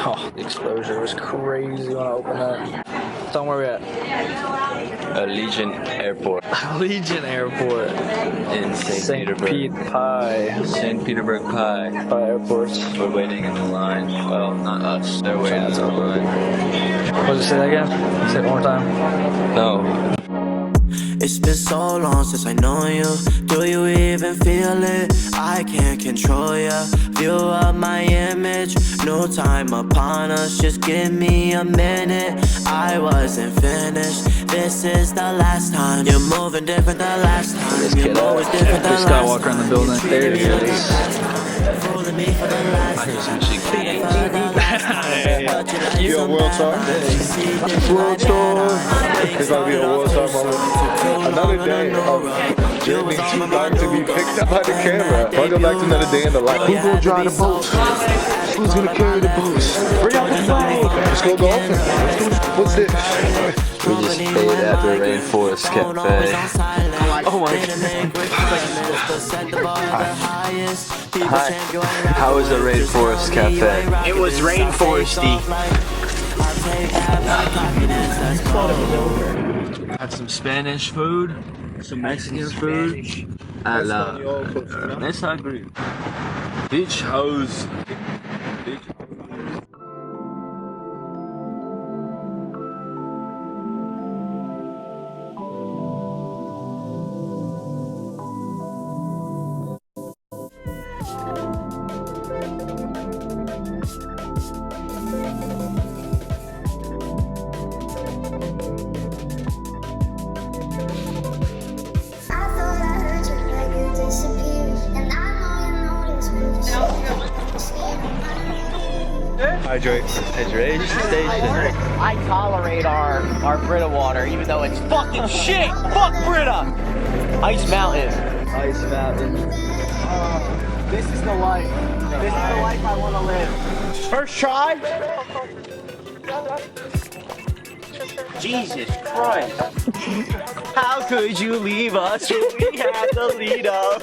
Oh, the exposure was crazy when I opened that. Tell them where we at. Legion Airport. Legion Airport. In St. Petersburg. Pie. St. Petersburg Pie. Pie airports. We're waiting in the line. Well, not us. They're waiting in the line. What did you say that again? Say it one more time. No. It's been so long since I know you. Do you even feel it? I can't control ya. View of my image. No time upon us. Just give me a minute. I wasn't finished. This is the last time. You're moving different the last time. You're always different the Dre last Skywalker time. in the building. There he is. Fooling me for the last time. You a world star? World star. It's gonna be a world star moment. Another day of journey too long to be picked up by the camera. I'll go back to another day in the life. Who's gonna drive the boat? Who's gonna carry the boats? Bring out the boat. Let's go golfing. What's this? We just ate at the Rainforest Cafe. Oh my Hi. How was the Rainforest Cafe? It was rainforesty. Had some Spanish food, some Mexican food. At La Mesa Group. Beach house. Hydrate. Hydration station. I tolerate our Brita water, even though it's fucking shit. Fuck Brita. Ice Mountain. Ice Mountain. This is the life. This is the life I want to live. First try. Jesus Christ. How could you leave us when we had the lead up?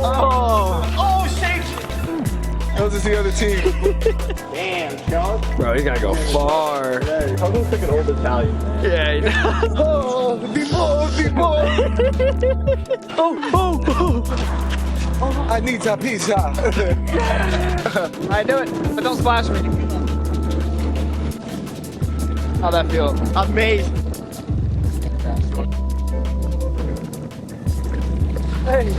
Oh, shit! How's this the other team? Damn, Joe. Bro, he's gotta go far. How looks like an old Italian. Yeah, he does. Oh, people. Oh, I need a pizza. I do it, but don't splash me. How'd that feel? Amazing. Hey.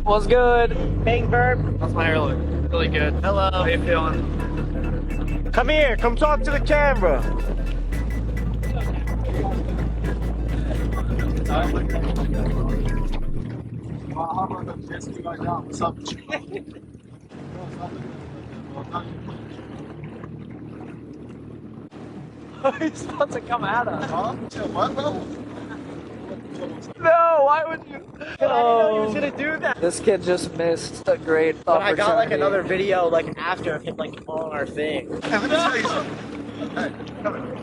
What's good? Bang burp. How's my hair look? Really good. Hello. How you feeling? Come here. Come talk to the camera. He's about to come at us. What? No, why would you? I didn't know he was gonna do that. This kid just missed a great But opportunity. I got like another video like after of him like on our thing. Hey, let me tell you something. Hey, come here.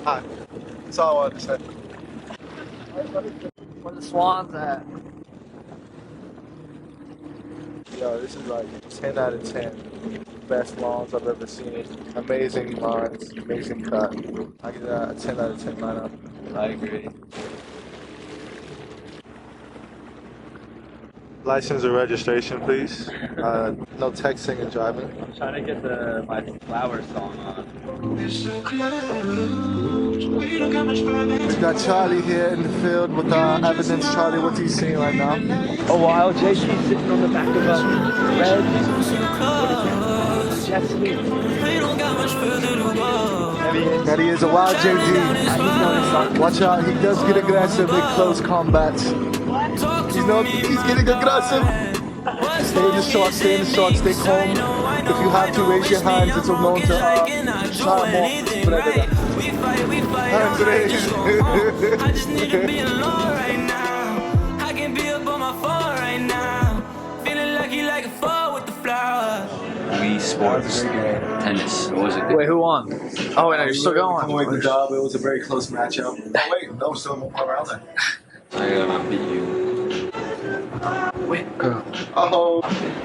Hi. That's all I wanted to say. Where the Swans at? Yo, this is like 10 out of 10. Best lawns I've ever seen. Amazing lawns, amazing cut. I give that a 10 out of 10 lineup. I agree. License or registration, please. No texting and driving. I'm trying to get my flower song on. We got Charlie here in the field with evidence. Charlie, what's he seeing right now? A while JC sitting on the back of a red jet ski. That he is a wild JD. Watch out, he does get aggressive in close combat. He's getting aggressive. Stay in the short, stay calm. If you have to raise your hands, it's known to try more. Hands raised. I just need to be alone right now. I can be up on my phone right now. Feeling lucky like a fall with the flowers. We sports. Tennis. What was it? Wait, who won? Oh, wait, no, you're still going. Like the dub. It was a very close matchup. Oh wait, no, still more rounds. I beat you. Wait, go. Oh.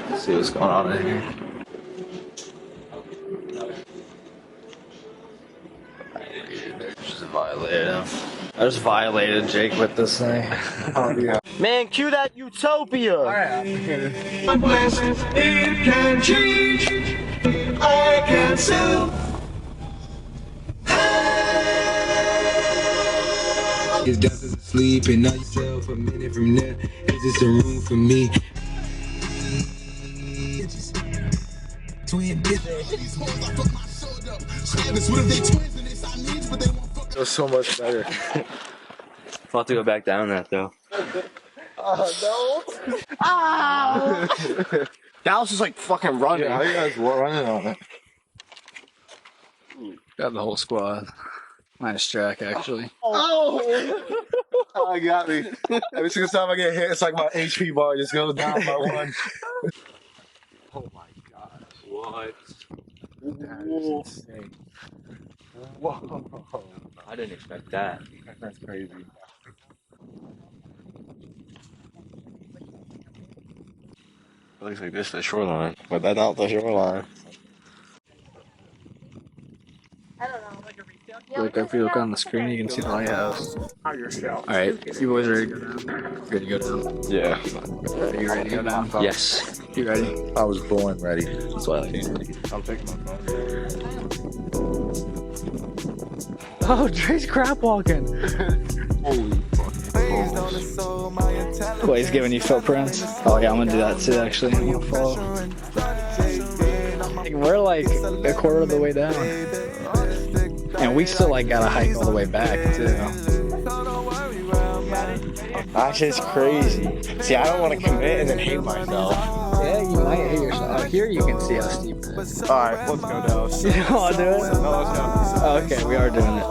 Let's see what's going on in here. Just violated him. I just violated Jake with this thing. Oh yeah. Man, cue that Utopia. Unless it can change, I can still. His death is asleep, and not yourself a minute from there. Is this a room for me? It was so much better. I'll have to go back down that though. Oh no. Ah! Dallas is like fucking running. Yeah, how you guys were running on it? Got the whole squad. Minus Jack, actually. Oh! Oh, you got me. Every single time I get hit, it's like my HP bar just goes down by one. Oh my gosh. What? That is insane. Whoa. I didn't expect that. That's crazy. It looks like this is the shoreline, but that's not the shoreline. Look, if you look on the screen, you can see the lighthouse. Alright, you boys ready to go down? Ready to go down? Yeah. Are you ready to go down? Yes. You ready? I was born ready. That's why I like you. I'll take my phone. Oh, Dre's crap walking. Holy fuck. Well, he's giving you footprints. Oh yeah, I'm gonna do that too. Actually, I'm gonna follow. We're like a quarter of the way down, and we still like gotta hike all the way back too. Actually, it's crazy. See, I don't want to commit and then hate myself. Yeah, you might hate yourself. Out here, you can see how steep it is. All right, let's go, Dallas. You don't want to do it? No, let's go. Oh, okay, we are doing it.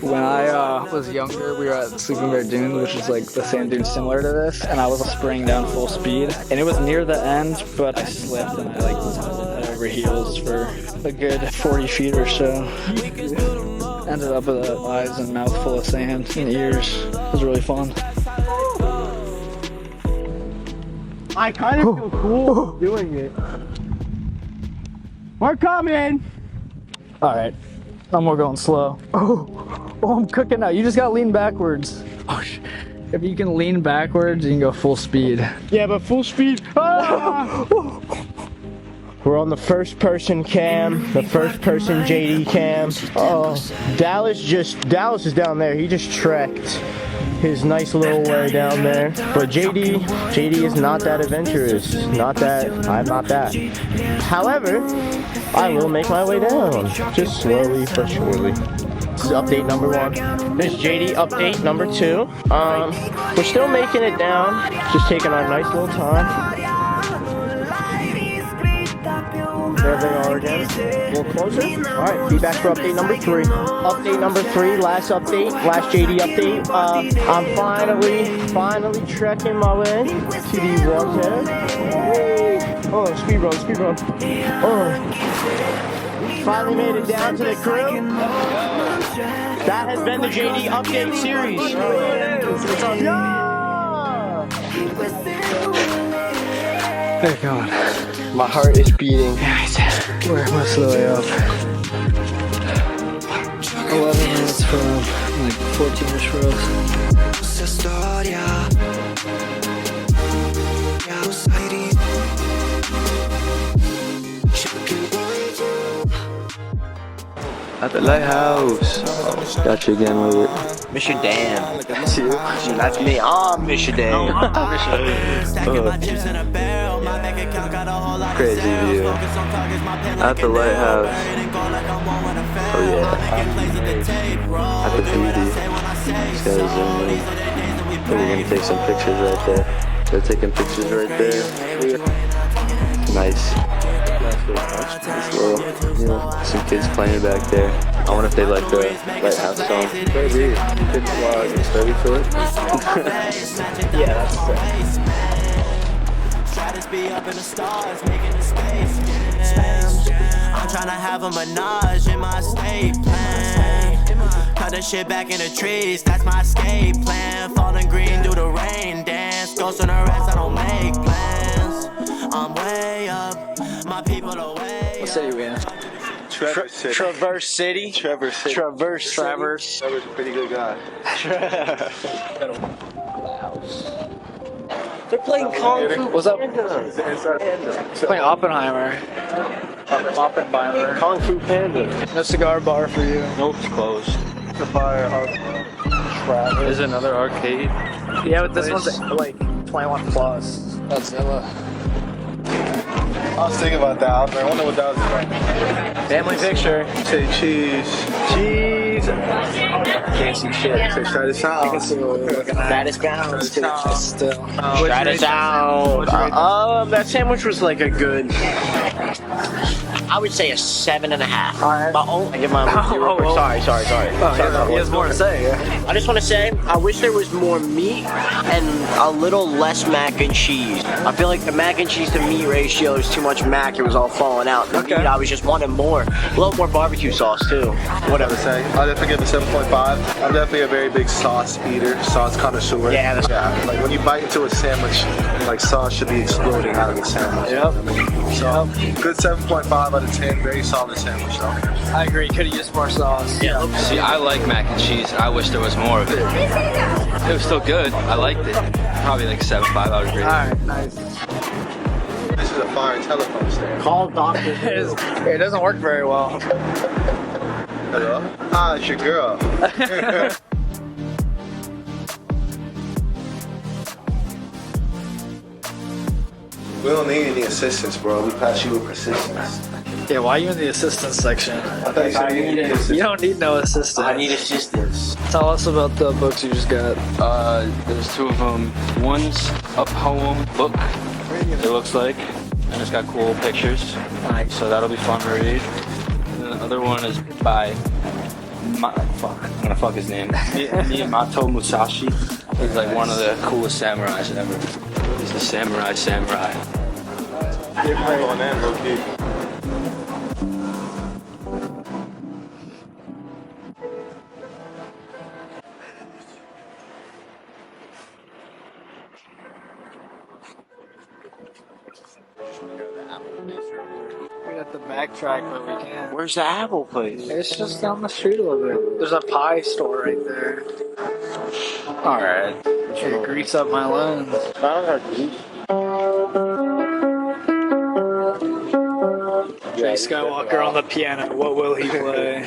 When I was younger, we were at Sleeping Bear Dunes, which is like the sand dune similar to this, and I was spraying down full speed, and it was near the end, but I slipped and I like tumbled head over heels for a good 40 feet or so. Ended up with eyes and mouth full of sand and ears. It was really fun. I kind of feel cool doing it. We're coming. All right, I'm more going slow. Oh, I'm cooking now. You just gotta lean backwards. Oh, if you can lean backwards, you can go full speed. Yeah, but full speed. Ah! We're on the first person cam, the first person JD cam. Oh, Dallas is down there. He just trekked his nice little way down there. But JD is not that adventurous. Not that, I'm not that. However, I will make my way down. Just slowly but surely. This is update number 1. This is JD update number 2. We're still making it down. Just taking our nice little time. There they are again. A little closer. Alright, feedback for update number 3. Update number 3, last update, last JD update. I'm finally trekking my way to the water. Oh, speed run. Oh. Finally made it down to the crew. That has been the JD update series. Yeah! Thank God. My heart is beating. We're most of the way up. 11 minutes from like 14-ish for us. At the lighthouse. Got you again with it. Mr. Dan. That's you. That's me. I'm Mr. Dan. Crazy view. At the lighthouse. Oh yeah. At the beauty. Just gotta zoom in. We're gonna take some pictures right there. They're taking pictures right there. Nice. Yeah, some kids playing back there. I wonder if they like the lighthouse song. Maybe 50 miles and 30 foot. Yeah, that's sick. I'm tryna have a menage in my estate plan. Cut the shit back in the trees, that's my escape plan. Falling green through the rain dance. Ghosts on the rest, I don't make plans. I'm way up, my people are way up. What city are we in? Traverse City. Traverse City. Traverse City. Traverse. Trevor's a pretty good guy. They're playing Kung Fu. What's up? Panda. Playing Oppenheimer. Oppenheimer. Kung Fu Panda. No cigar bar for you. Nope, it's closed. The fire house. There's another arcade. Yeah, but this one's like 21 plus. Godzilla. I was thinking about that. I wonder what that was about. Family picture. Say cheese. Cheese. Can't see shit. Say Stratus Sound. Stratus Sound. Still. Stratus Sound. That sandwich was like a good. I would say a 7.5. Alright. I give my Sorry. He has more to say. Yeah. I just want to say, I wish there was more meat and a little less mac and cheese. I feel like the mac and cheese to meat ratio is too much mac. It was all falling out. The meat, I was just wanting more. A little more barbecue sauce too. Whatever. I'll definitely give it 7.5. I'm definitely a very big sauce eater, sauce connoisseur. Yeah. Like when you bite into a sandwich, like sauce should be exploding out of the sandwich. Yep. So good 7.5 out of 10. Very solid sandwich though. I agree. Could have used more sauce. Yeah. See, I like mac and cheese. I wish there was more of it. It was still good. I liked it. Probably like 7.5 out of 10. Alright, nice. This is a fire telephone stand. Call Dr. It doesn't work very well. Hello? Ah, it's your girl. We don't need any assistance, bro. We pass you with persistence. Yeah, why are you in the assistance section? I thought you said you needed assistance. You don't need no assistance. I need assistance. Tell us about the books you just got. There's two of them. One's a poem book, it looks like, and it's got cool pictures. Nice. So that'll be fun to read. And the other one is by I'm gonna fuck his name. Miyamoto Musashi. He's like one of the coolest samurais ever. He's the samurai. Get right on that, low key. We got the backtrack, but we can't. Where's the Apple place? It's just down the street a little bit. There's a pie store right there. Alright. Here, grease up my lens. Dre Skywalker on the piano. What will he play?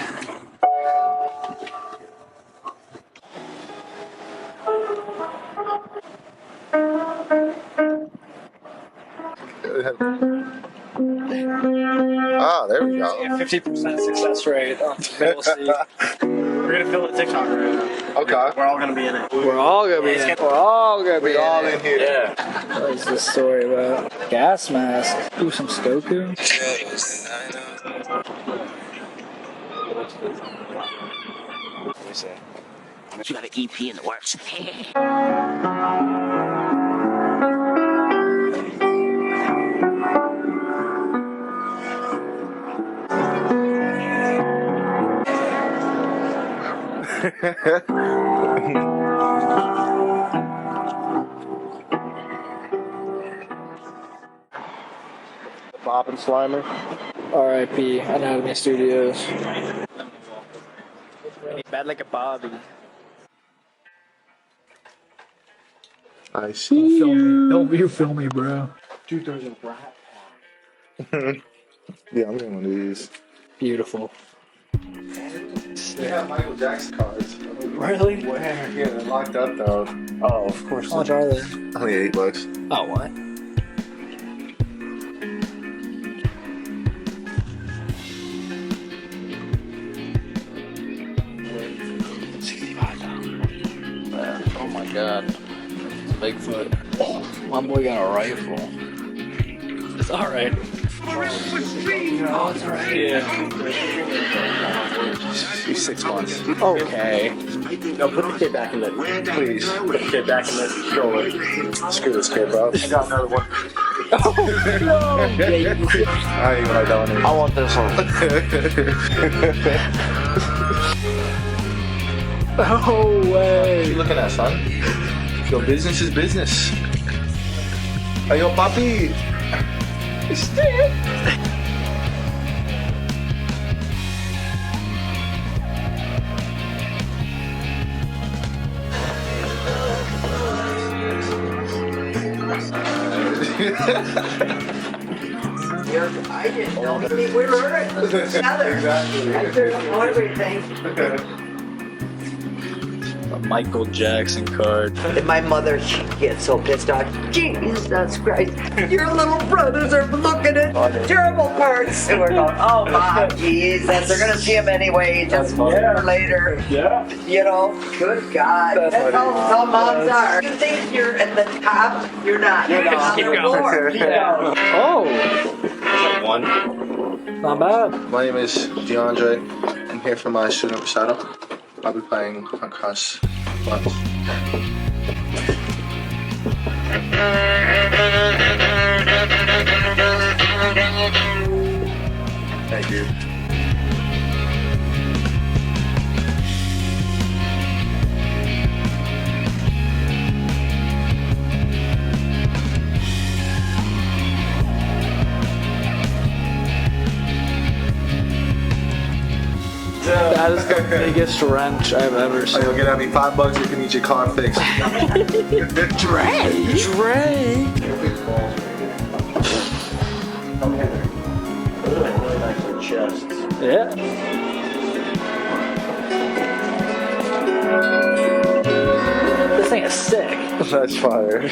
Ah, there we go. 50% success rate on the middle seat. We're gonna fill the TikTok room. Okay. We're all gonna be in it. We're all gonna be in it. We're all gonna be We all in in it. here. Yeah. What is this story about? Gas mask. Ooh, some Skoku. You got an EP in the works. Bob and Slimer. R.I.P. Anatomy Studios. Bad like a Bobby. I see you. Don't you film me, bro. Dude, there's a rat. Yeah, I'm getting one of these. Beautiful. They have Michael Jackson cards. Really? Where? Yeah, they're locked up though. Oh, of course. How much are they? Only $8. Oh, what? Oh my god. Bigfoot. My boy got a rifle. It's alright. He's 6 months. Okay. No, put the kid back in the. Please. Put the kid back in the stroller. Screw this kid, bro. I got another one. I ain't even like that one anymore. I want this one. No way. What you looking at, son? Yo, business is business. Hey, yo, papi. I didn't know. We were together. Exactly. I didn't know everything. A Michael Jackson card. And my mother, she gets so pissed off. Jesus Christ, your little brothers are looking at terrible parts. And we're going, oh, Mom, Jesus, they're going to see him anyway, just later. Yeah. You know, good God. That's how moms are. You think you're at the top, you're not. You're on the floor. Oh, One. not bad. My name is DeAndre. I'm here for my student recital. I'll be playing across buttons. Thank you. That is the biggest wrench I've ever Oh, seen. you'll get at me $5. You can eat your car fixed. Dre. Really nice with chests. Yeah. This thing is sick. That's fire.